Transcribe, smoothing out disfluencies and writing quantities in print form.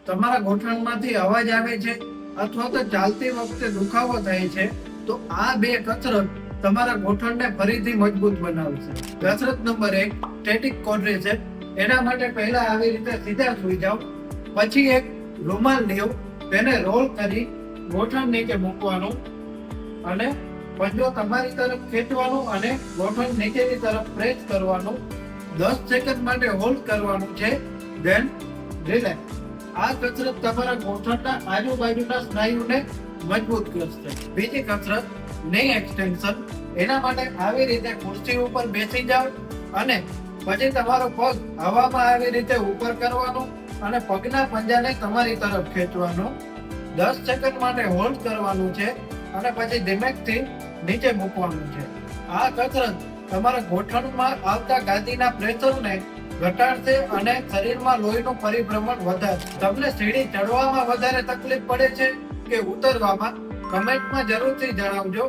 તમારા ગોઠણમાંથી અવાજ આવે છે અથવા તો ચાલતી વખતે દુખાવો થાય છે, તો આ બે કસરત તમારા ગોઠણને ફરીથી મજબૂત બનાવશે. કસરત નંબર 1, સ્ટેટિક ક્વોડ્રિસેપ. એના માટે પહેલા આવી રીતે સીધા સૂઈ જાઓ. પછી એક રૂમાલ લ્યો, તેને રોલ કરી ગોઠણ નીચે મૂકવાનું અને પંજો તમારી તરફ ખેંચવાનું અને ગોઠણ નીચેની તરફ પ્રેસ કરવાનું. 10 સેકન્ડ માટે હોલ્ડ કરવાનું છે, ધેન રિલેક્સ. આ કસરત તમારા ગોઠણના આજુબાજુના સ્નાયુને મજબૂત કરશે. બીજી કસરત ની એક્સટેન્શન. એના માટે આવી રીતે ખુરશી ઉપર બેસી જાઓ અને પછી તમારો પગ હવામાં આવી રીતે ઉપર કરવાનો અને પગના પંજાને તમારી તરફ ખેંચવાનો. 10 સેકન્ડ માટે હોલ્ડ કરવાનું છે અને પછી ધીમેથી નીચે મૂકવાનું છે. આ કસરત તમારા ગોઠણમાં આવતા ગાદીના પ્રેશરને ઘટાડશે અને શરીરમાં લોહીનું પરિભ્રમણ વધારશે. તમને સીડી ચડવામાં વધારે તકલીફ પડે છે કે ઉતરવામાં? કમેન્ટમાં જરૂરથી જણાવજો.